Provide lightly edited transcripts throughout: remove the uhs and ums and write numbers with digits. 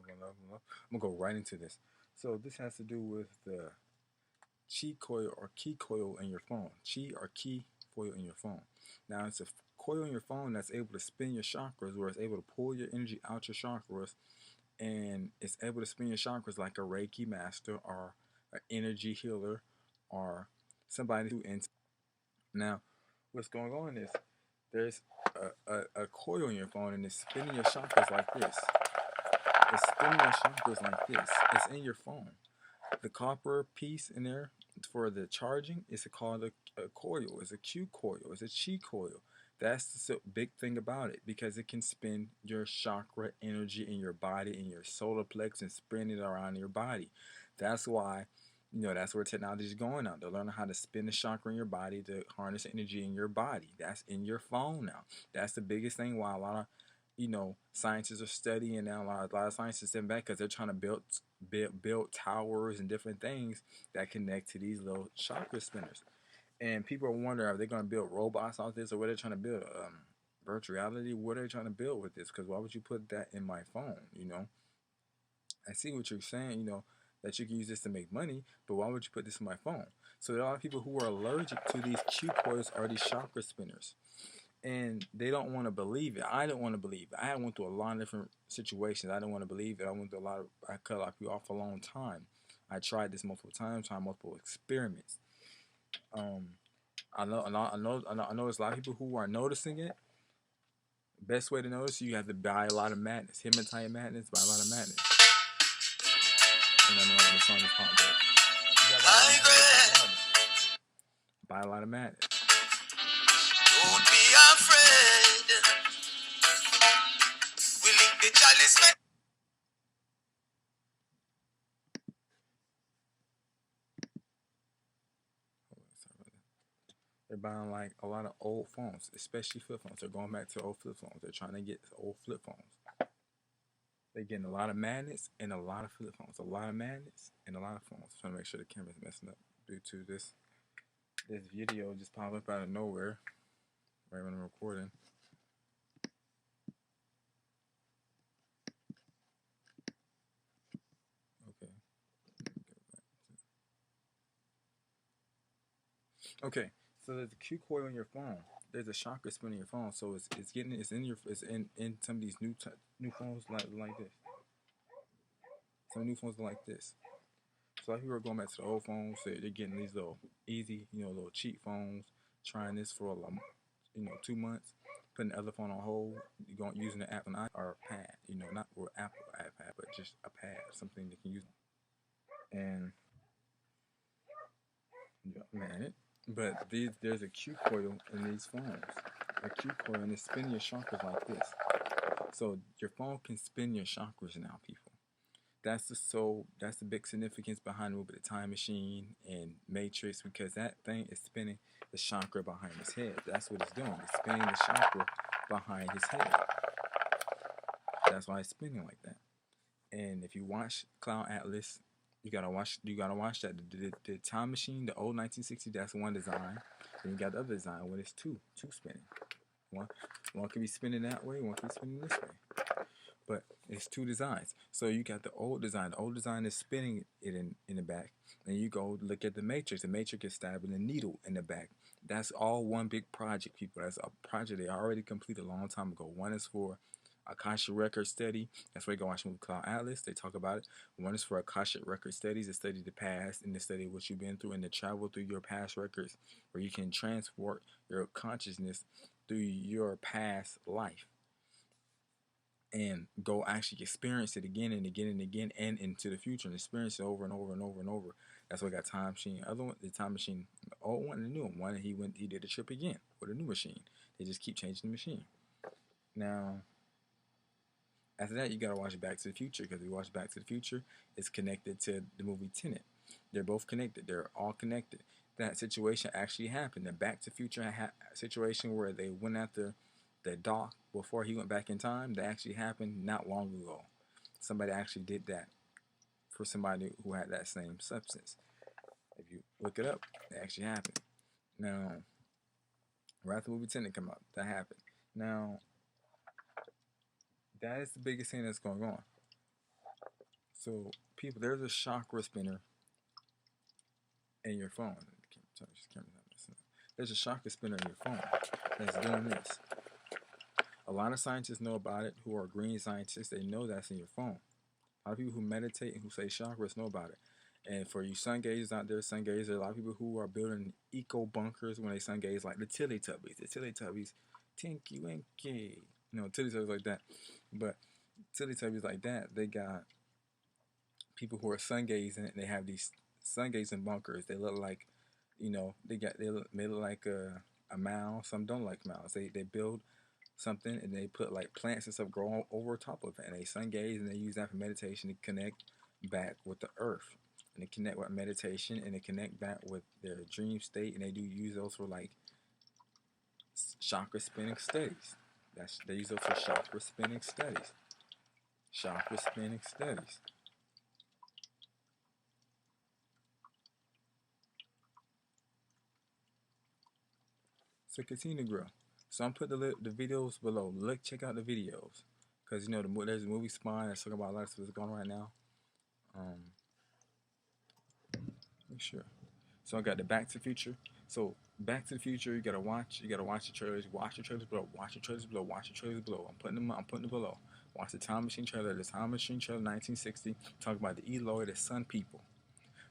I'm gonna go right into this. So this has to do with the chi coil or key coil in your phone. Chi or key coil in your phone. Now it's a coil in your phone that's able to spin your chakras, where it's able to pull your energy out your chakras, and it's able to spin your chakras like a Reiki master or an energy healer or somebody who. Now, what's going on is there's a coil in your phone, and it's spinning your chakras like this. It's spinning your chakras like this. It's in your phone. The copper piece in there for the charging is called a coil. It's a Q coil. It's a chi coil. That's the big thing about it, because it can spin your chakra energy in your body, in your solar plex, and spin it around your body. That's why, that's where technology is going now. They're learning how to spin the chakra in your body to harness energy in your body. That's in your phone now. That's the biggest thing why a lot of scientists are studying now. A lot of scientists are sitting back because they're trying to build towers and different things that connect to these little chakra spinners. And people are wondering, are they going to build robots out this, or what are they trying to build? Virtual reality? What are they trying to build with this? Because why would you put that in my phone? I see what you're saying. That you can use this to make money, but why would you put this in my phone? So there are a lot of people who are allergic to these Q coils or these chakra spinners, and they don't want to believe it. I don't want to believe it. I went through a lot of different situations. I didn't want to believe it. I cut a lot of people off for a long time. I tried this multiple times, tried multiple experiments. I know there's a lot of people who are noticing it. Best way to notice, you have to buy a lot of madness. Hematite madness, buy a lot of madness. And I know the song is called that. Buy a lot of madness. Don't be afraid. We lick the chalice. They're buying like a lot of old phones, especially flip phones. They're going back to old flip phones. They're trying to get old flip phones. They're getting a lot of madness and a lot of flip phones. A lot of madness and a lot of phones. Trying to make sure the camera's messing up due to this video just popped up out of nowhere right when I'm recording. Okay, so there's a Q coil in your phone. There's a chakra spin in your phone, so it's in some of these new phones like this. Some new phones are like this. So a lot of people are going back to the old phones. So they're getting these little easy, little cheap phones. Trying this for 2 months, putting the other phone on hold. You're using the app or a pad. Not for Apple iPad, but just a pad, something they can use. And man, but there's a Q coil in these phones. A Q coil, and it's spinning your chakras like this. So your phone can spin your chakras now, people. That's the big significance behind the movie The Time Machine and Matrix, because that thing is spinning the chakra behind his head. That's what it's doing. It's spinning the chakra behind his head. That's why it's spinning like that. And if you watch Cloudatlas, you gotta watch that. The Time Machine, the old 1960, that's one design. Then you got the other design where it's two spinning. One can be spinning that way, one can be spinning this way. But it's two designs. So you got the old design. The old design is spinning it in the back. And you go look at the Matrix. The Matrix is stabbing a needle in the back. That's all one big project, people. That's a project they already completed a long time ago. One is for Akashic Record Study. That's where you go watch movie Cloudatlas. They talk about it. One is for Akashic Record Studies, to study the past and to study what you've been through and to travel through your past records, where you can transport your consciousness through your past life and go actually experience it again and again and again and into the future and experience it over and over and over and over. That's why I got Time Machine. Other one, the Time Machine, the old one and the new one. He did a trip again with a new machine. They just keep changing the machine. Now, after that, you gotta watch Back to the Future, because if you watch Back to the Future, it's connected to the movie Tenet. They're both connected. They're all connected. That situation actually happened. The Back to the Future situation where they went after the doc before he went back in time, that actually happened not long ago. Somebody actually did that for somebody who had that same substance. If you look it up, it actually happened. Now, right after the movie Tenet come out, that happened. Now, that is the biggest thing that's going on. So, people, there's a chakra spinner in your phone. There's a chakra spinner in your phone that's doing this. A lot of scientists know about it who are green scientists. They know that's in your phone. A lot of people who meditate and who say chakras know about it. And for you sun gazers out there, sun gazers, a lot of people who are building eco bunkers when they sun gaze, like the Teletubbies, Tinky Winky, Teletubbies like that. But Teletubbies like that, they got people who are sun gazing, and they have these sun gazing bunkers. They look like, they look like a mouse. Some don't like mouse. They build something and they put like plants and stuff grow over top of it, and they sun gaze and they use that for meditation to connect back with the earth, and they connect with meditation, and they connect back with their dream state, and they do use those for like chakra spinning studies. They use those for chakra spinning studies. Chakra spinning studies. So continue to grow. So I'm putting the videos below. Check out the videos, because there's a movie Spine that's talking about a lot of stuff that's going on right now. Make sure. So I got the Back to the Future. So Back to the Future, you gotta watch. You gotta watch the trailers. Watch the trailers below. Watch the trailers below. Watch the trailers below. I'm putting them below. Watch the Time Machine trailer. The Time Machine trailer 1960. Talk about the Eloi, the Sun people.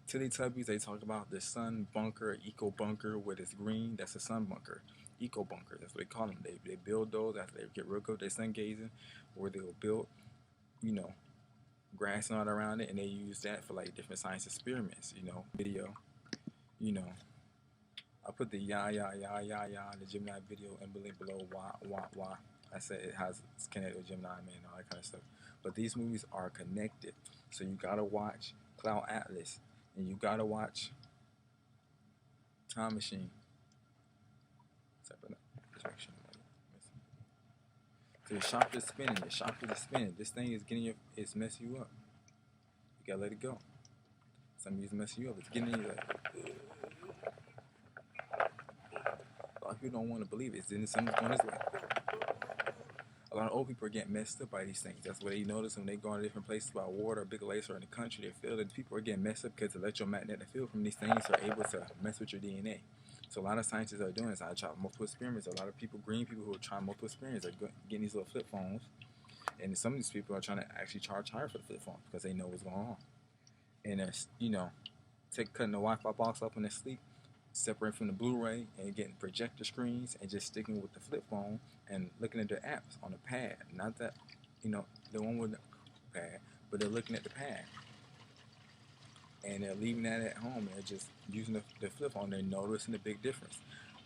Teletubbies, they talk about the sun bunker, eco bunker, where it's green. That's a sun bunker, eco bunker. That's what they call them. They build those after they get real good. They sun gazing, where they'll build, grass and all around it, and they use that for like different science experiments. Video. I put the the Gemini video and below. Why. I said it's connected with Gemini man and all that kind of stuff. But these movies are connected, so you gotta watch Cloudatlas. And you gotta watch Time Machine. Just make sure. So your chakras spinning. Your chakras are spinning. This thing is it's messing you up. You gotta let it go. Some of you messing you up. It's getting you like. A lot of people don't want to believe it. Something's going this way. A lot of old people are getting messed up by these things. That's what they notice when they go to different places by water or big lakes or in the country. They feel that people are getting messed up because the electromagnetic field from these things are able to mess with your DNA. So a lot of scientists are doing this. I try multiple experiments. A lot of people, green people who are trying multiple experiments, are getting these little flip phones. And some of these people are trying to actually charge higher for the flip phone because they know what's going on. And they're, cutting the Wi-Fi box up in their sleep, separating from the Blu-ray and getting projector screens and just sticking with the flip phone and looking at their apps on the pad. Not that, the one with the pad, but they're looking at the pad. And they're leaving that at home and they're just using the flip phone. They're noticing the big difference.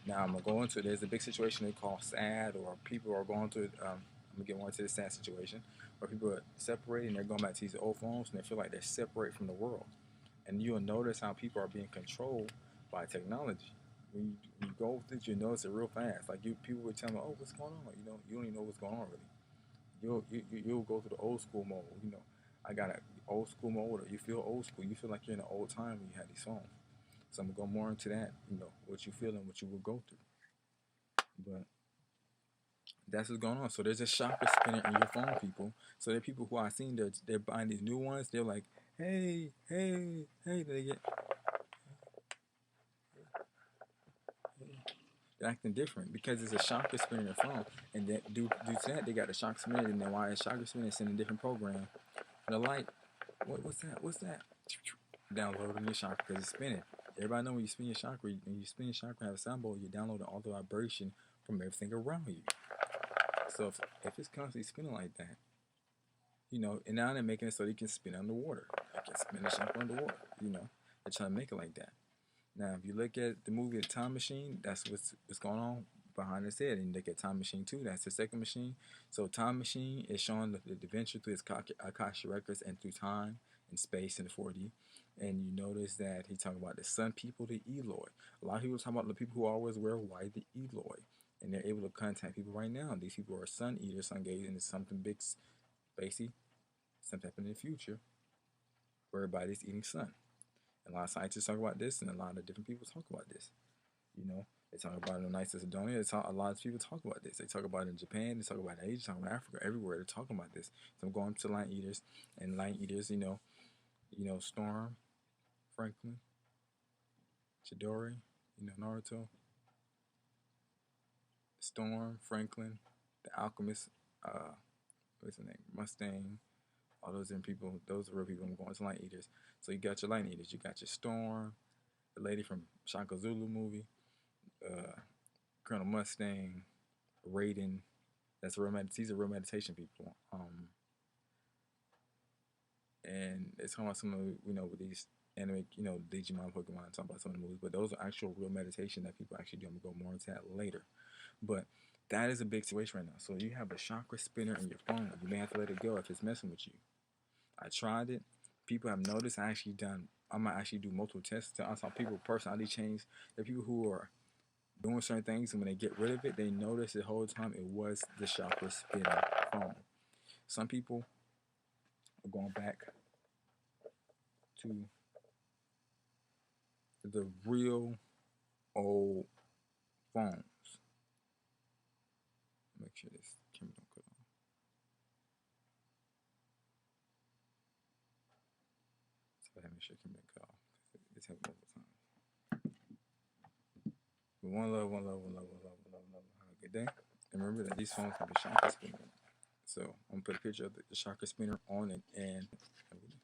Now I'm going to go into it. There's a big situation they call sad, or people are going through, I'm going to get more into the sad situation, where people are separating, they're going back to these old phones and they feel like they're separate from the world. And you'll notice how people are being controlled by technology. When you go with it, you notice it real fast. Like people would tell me, "Oh, what's going on?" You don't even know what's going on really. You'll go through the old school mode. I got an old school mode, or you feel old school. You feel like you're in the old time when you had these phones. So I'm gonna go more into that. What you feel and what you will go through. But that's what's going on. So there's a chakra spinner in your phone, people. So there are people who I've seen they're buying these new ones. They're like, hey. They get. Acting different because it's a chakra spinner in your phone, and that due to that they got the chakra spinner, and then why it's chakra spinner is sending a different program. The light, what's that? Downloading your chakra because it's spinning. Everybody know when you spin your chakra, have a sound bowl, you're downloading all the vibration from everything around you. So if it's constantly spinning like that, and now they're making it so they can spin underwater. They can spin the chakra underwater. They're trying to make it like that. Now, if you look at the movie The Time Machine, that's what's going on behind his head. And you look at Time Machine 2, that's the second machine. So Time Machine is showing the adventure through his Akasha records and through time and space in 4D. And you notice that he talking about the sun people, the Eloi. A lot of people talk about the people who always wear white, the Eloi. And they're able to contact people right now. These people are sun eaters, sun gazers, and it's something big, basically, something happening in the future where everybody's eating sun. And a lot of scientists talk about this, and a lot of different people talk about this. They talk about it in the nights of Sidonia. A lot of people talk about this. They talk about it in Japan. They talk about it in Asia. They talk about Africa. Everywhere they're talking about this. So I'm going to lion eaters, and lion eaters, You know, Storm, Franklin, Chidori, you know, Naruto, Storm, Franklin, the Alchemist, what's his name? Mustang, all those different people, those are real people. I'm going to light eaters. So you got your light eaters, you got your Storm, the lady from Shaka Zulu movie, uh, Colonel Mustang, Raiden. That's a real these are real meditation people. And it's talking about some of with these anime, Digimon, Pokemon, talking about some of the movies, but those are actual real meditation that people actually do. I'm gonna go more into that later. But that is a big situation right now. So you have a chakra spinner in your phone. You may have to let it go if it's messing with you. I tried it. People have noticed. I might actually do multiple tests. I saw people personality change. There are people who are doing certain things, and when they get rid of it, they notice the whole time it was the chakra spinning phone. Some people are going back to the real old phones. Make sure this camera don't cut off. So I have to make sure the camera don't cut off. It's happened multiple times. But one love, one love, one love, one love, one love, one love. Have a good day. And remember that these phones have a chakra spinner. So I'm gonna put a picture of the chakra spinner on it and have a good day.